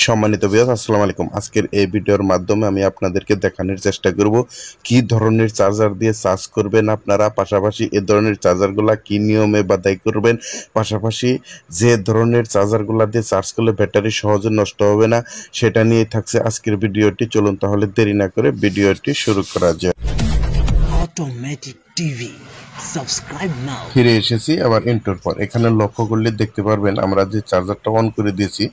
সম্মানিত ভিউয়ার্স, আসসালামু আলাইকুম। আজকের এই ভিডিওর মাধ্যমে আমি আপনাদেরকে দেখানোর চেষ্টা করব কি ধরনের চার্জার দিয়ে চার্জ করবেন আপনারা, পাশাপাশি এ ধরনের চার্জারগুলা কি নিয়মে বাছাই করবেন, পাশাপাশি যে ধরনের চার্জারগুলা দিয়ে চার্জ করলে ব্যাটারি সহজে নষ্ট হবে না সেটা নিয়ে থাকছে আজকের ভিডিওটি। চলুন তাহলে দেরি না করে ভিডিওটি শুরু করা যায়। অটোমেটিক টিভি সাবস্ক্রাইব নাও। ফিরে এসেছি আবার ইন্টোর পর। এখানে লক্ষ্য করলে দেখতে পারবেন আমরা যে চার্জারটা অন করে দিয়েছি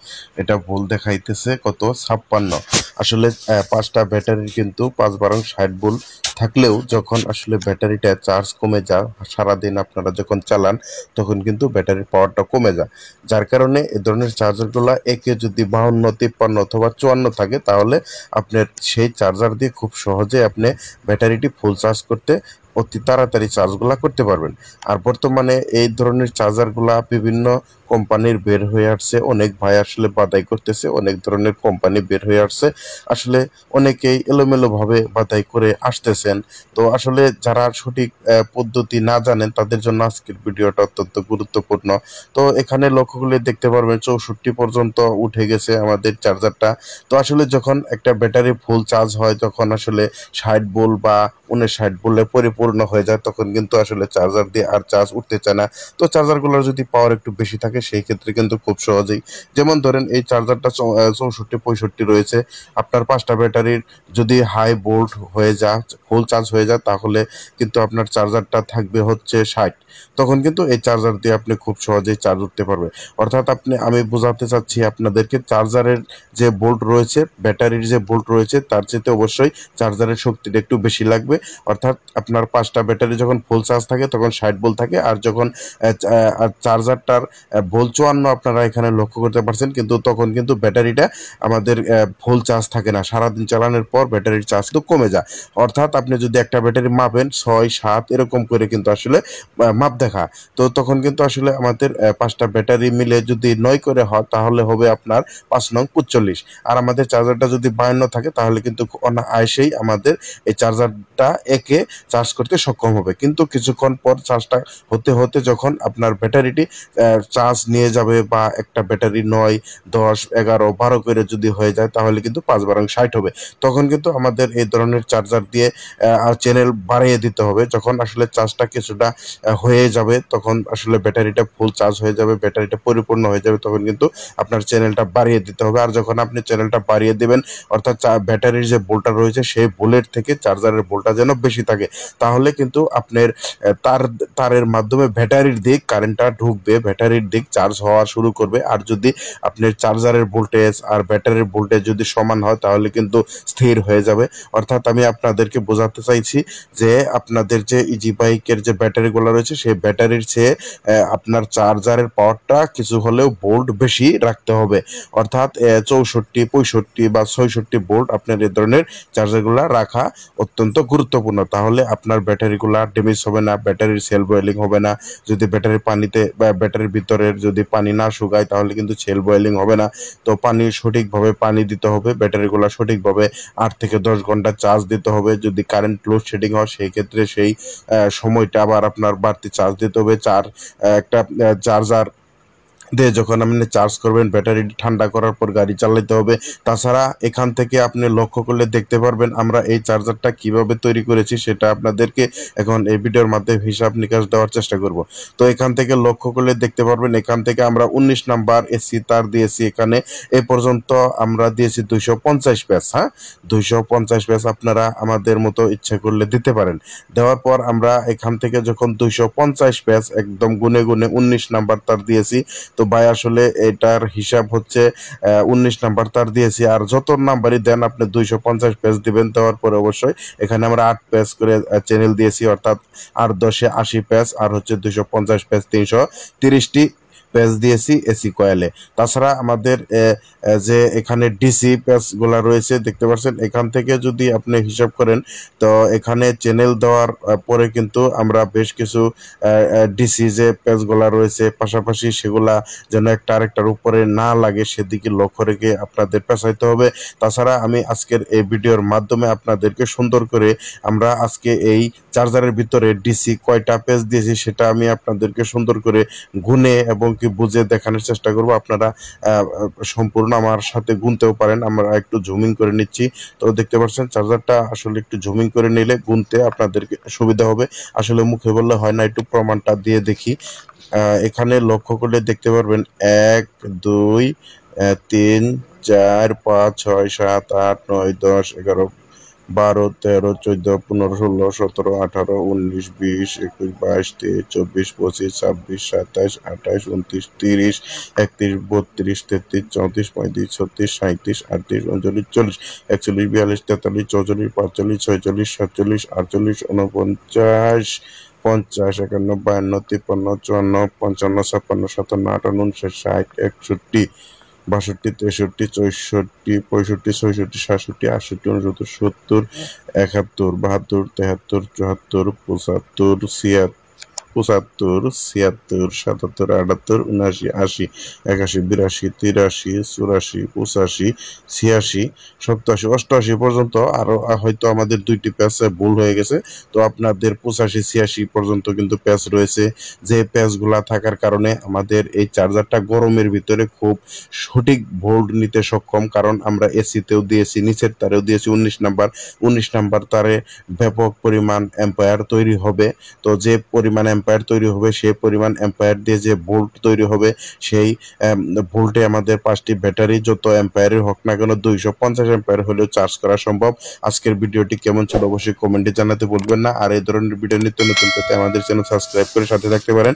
এটা ভুল দেখাইতেছে কত 56। আসলে 5টা ব্যাটারির কিন্তু 5×60 ভোল্ট থাকলেও যখন আসলে ব্যাটারিটা চার্জ কমে যায়, সারাদিন আপনারা যখন চালান তখন কিন্তু ব্যাটারির পাওয়ারটা কমে যায়। যার কারণে এ ধরনের চার্জারগুলো একে যদি 52, 53 অথবা 54 থাকে তাহলে আপনার সেই চার্জার দিয়ে খুব সহজে আপনি ব্যাটারিটি ফুল চার্জ করতে অতি তাড়াতাড়ি চার্জগুলা করতে পারবেন। আর বর্তমানে এই ধরনের চার্জারগুলা বিভিন্ন কোম্পানির বের হয়ে আসছে, অনেক ভাই আসলে বাছাই করতেছে, অনেক ধরনের কোম্পানি বের হয়ে আসছে। আসলে অনেকেই এলোমেলোভাবে বাছাই করে আসতেছেন। তো আসলে যারা সঠিক পদ্ধতি না জানেন তাদের জন্য আজকের ভিডিওটা অত্যন্ত গুরুত্বপূর্ণ। তো এখানে লক্ষ্য করলে দেখতে পারবেন 64 পর্যন্ত উঠে গেছে আমাদের চার্জারটা। তো আসলে যখন একটা ব্যাটারি ফুল চার্জ হয়, যখন আসলে 60 ভোল্ট বা 59 ভোল্টে পরিপূর্ণ হয়ে যায় তখন কিন্তু আসলে চার্জার দিয়ে আর চার্জ উঠতে চায় না। তো চার্জারগুলোর যদি পাওয়ার একটু বেশি থাকে সেই ক্ষেত্রে কিন্তু খুব সহজেই, যেমন ধরেন এই চার্জারটা 64-65 রয়েছে, আপনার 5টা ব্যাটারির যদি হাই ভোল্ট হয়ে যায়, ফুল চার্জ হয়ে যায়, তাহলে কিন্তু আপনার চার্জারটা থাকবে হচ্ছে 60। তখন কিন্তু এই চার্জার দিয়ে আপনি খুব সহজেই চার্জ উঠতে পারবে। অর্থাৎ আমি বোঝাতে চাচ্ছি আপনাদেরকে, চার্জারের যে ভোল্ট রয়েছে, ব্যাটারির যে ভোল্ট রয়েছে তার চেয়ে অবশ্যই চার্জারের শক্তিটা একটু বেশি লাগবে। অর্থাৎ আপনার 5টা ব্যাটারি যখন ফুল চার্জ থাকে তখন 60 ভোল্ট থাকে, আর যখন চার্জারটার ভোল্ট 54 আপনারা এখানে লক্ষ্য করতে পারছেন, কিন্তু তখন কিন্তু ব্যাটারিটা আমাদের ফুল চার্জ থাকে না। সারাদিন চালানোর পর ব্যাটারির চার্জ কিন্তু কমে যায়। অর্থাৎ আপনি যদি একটা ব্যাটারি মাপেন 6, 7 এরকম করে কিন্তু আসলে মাপ দেখা, তো তখন কিন্তু আসলে আমাদের 5টা ব্যাটারি মিলে যদি 9 করে হয় তাহলে হবে আপনার 5 নং 45। আর আমাদের চার্জারটা যদি 52 থাকে তাহলে কিন্তু অনায়াসেই আমাদের এই চার্জারটা একে চার্জ করতে সক্ষম হবে। কিন্তু কিছুক্ষণ পর চার্জটা হতে হতে যখন আপনার ব্যাটারিটি চার্জ নিয়ে যাবে, বা একটা ব্যাটারি 9, 10, 11, 12 করে যদি হয়ে যায় তাহলে কিন্তু 5×60 হবে। তখন কিন্তু আমাদের এই ধরনের চার্জার দিয়ে চ্যানেল বাড়িয়ে দিতে হবে। যখন আসলে চার্জটা কিছুটা হয়ে যাবে তখন আসলে ব্যাটারিটা ফুল চার্জ হয়ে যাবে, ব্যাটারিটা পরিপূর্ণ হয়ে যাবে, তখন কিন্তু আপনার চ্যানেলটা বাড়িয়ে দিতে হবে। আর যখন আপনি চ্যানেলটা বাড়িয়ে দিবেন, অর্থাৎ ব্যাটারির যে ভোল্টটা রয়েছে সেই ভোল্টের থেকে চার্জারের ভোল্টটা যেন বেশি থাকে, তাহলে কিন্তু আপনার তারের মাধ্যমে ব্যাটারির দিক কারেন্টটা ঢুকবে, ব্যাটারির দিক চার্জ হওয়া শুরু করবে। আর যদি আপনার চার্জারের ভোল্টেজ আর ব্যাটারির ভোল্টেজ যদি সমান হয় তাহলে কিন্তু স্থির হয়ে যাবে। অর্থাৎ আমি আপনাদেরকে বোঝাতে চাইছি যে আপনাদের যে ইজি বাইকের যে ব্যাটারিগুলো রয়েছে সেই ব্যাটারির চেয়ে আপনার চার্জারের পাওয়ারটা কিছু হলেও ভোল্ট বেশি রাখতে হবে। অর্থাৎ 64, 65 বা 66 ভোল্ট আপনার এই ধরনের চার্জারগুলো রাখা অত্যন্ত গুরুত্বপূর্ণ। তাহলে আপনার ব্যাটারিগুলো ড্যামেজ হবে না, ব্যাটারির সেল বয়েলিং হবে না। যদি ব্যাটারির পানিতে বা ব্যাটারির ভিতরের যদি পানি না শুকায় তাহলে কিন্তু সেল বয়েলিং হবে না। তো সঠিকভাবে পানি দিতে হবে, ব্যাটারিগুলো সঠিকভাবে 8 থেকে 10 ঘন্টা চার্জ দিতে হবে। যদি কারেন্ট লোডশেডিং হয় সেই ক্ষেত্রে সেই সময়টা আবার আপনার বাড়তি চার্জ দিতে হবে। একটা চার্জার দিয়ে যখন আপনি চার্জ করবেন ব্যাটারি ঠান্ডা করার পর গাড়ি চালাতে হবে। তাছাড়া এখান থেকে আপনি লক্ষ্য করলে দেখতে পারবেন আমরা এই চার্জারটা কিভাবে তৈরি করেছি সেটা আপনাদেরকে এখন এই ভিডিওর মাধ্যমে হিসাব নিকাশ দেওয়ার চেষ্টা করব। তো এখান থেকে লক্ষ্য করলে দেখতে পারবেন এখান থেকে আমরা 19 নাম্বার এসি তার দিয়েছি, এখানে এ পর্যন্ত আমরা দিয়েছি 250 প্যাচ। হ্যাঁ, 250 প্যাচ আপনারা আমাদের মতো ইচ্ছা করলে দিতে পারেন। দেওয়ার পর আমরা এখান থেকে যখন 250 প্যাচ একদম গুনে গুনে 19 নাম্বার তার দিয়েছি। তো ভাই আসলে এটার হিসাব হচ্ছে 19 নাম্বার তার দিয়েছি, আর যত নাম্বারই দেন আপনি 250 পেজ দিবেন। দেওয়ার পরে অবশ্যই এখানে আমরা 8 পেজ করে চ্যানেল দিয়েছি, অর্থাৎ 8 10 80 পেজ, আর হচ্ছে 250 পেজ 330টি পেজ দিয়েছি এসি কয়েলে। তাছাড়া আমাদের যে এখানে ডিসি পেজগুলা রয়েছে দেখতে পাচ্ছেন, এখান থেকে যদি আপনি হিসাব করেন তো এখানে চ্যানেল দেওয়ার পরে কিন্তু আমরা বেশ কিছু ডিসি যে পেজগুলা রয়েছে পাশাপাশি সেগুলা যেন একটা আরেকটার উপরে না লাগে সেদিকে লক্ষ্য রেখে আপনাদের পেঁচাইতে হবে। তাছাড়া আমি আজকের এই ভিডিওর মাধ্যমে আপনাদেরকে সুন্দর করে আমরা আজকে এই চার্জারের ভিতরে ডিসি কয়টা পেজ দিয়েছি সেটা আমি আপনাদেরকে সুন্দর করে গুনে এবং কি কি বুঝে দেখানোর চেষ্টা করব। আপনারা সম্পূর্ণ আমার সাথে গুনতেও পারেন। আমরা একটু জুমিং করে নিচ্ছি। তো দেখতে পাচ্ছেন চার্জারটা আসলে একটু জুমিং করে নিলে গুনতে আপনাদেরকে সুবিধা হবে। আসলে মুখে বললে হয় না, একটু প্রমাণটা দিয়ে দেখি। এখানে লক্ষ্য করলে দেখতে পারবেন 1 2 3 4 5 6 7 8 9 10 11 12 13 14 15 16 17 18 19 20 21 22 23 24 25 26 27 28 29 30 31 32 33 34 35 36 37 38 39 40 41 42 43 44 45 46 47 48 49 50 51 52 53 54 55 56 57 58 59 60 61 62 63 64 65 66 67 68 69 70 71 72 73 74 75 76 75 76 77 78 79 80 81 82 83 84 85 86 87 88 পর্যন্ত আরো হয়তো আমাদের দুইটি প্যাচ ভুল হয়ে গেছে। তো আপনাদের 85 86 পর্যন্ত কিন্তু প্যাচ রয়েছে, যে প্যাচগুলা থাকার কারণে আমাদের এই চার্জারটা গরমের ভিতরে খুব সঠিক ভোল্ট নিতে সক্ষম। কারণ আমরা এসিতেও দিয়েছি, নিচের তারেও দিয়েছি 19 নাম্বার তারে ব্যাপক পরিমাণ অ্যাম্পায়ার তৈরি হবে। তো যে পরিমাণ অ্যাম্পায়ার তৈরি হবে সেই পরিমাণ অ্যাম্পায়ার দিয়ে যে ভোল্ট তৈরি হবে সেই ভোল্টে আমাদের 5টি ব্যাটারি যত অ্যাম্পায়ারের হোক না কেন 250 অ্যাম্পায়ার হলেও চার্জ করা সম্ভব। আজকের ভিডিওটি কেমন ছিল অবশ্যই কমেন্টে জানাতে ভুলবেন না। আর এই ধরনের ভিডিও নিত্য নতুন পেতে আমাদের চ্যানেল সাবস্ক্রাইব করে সাথে থাকতে পারেন।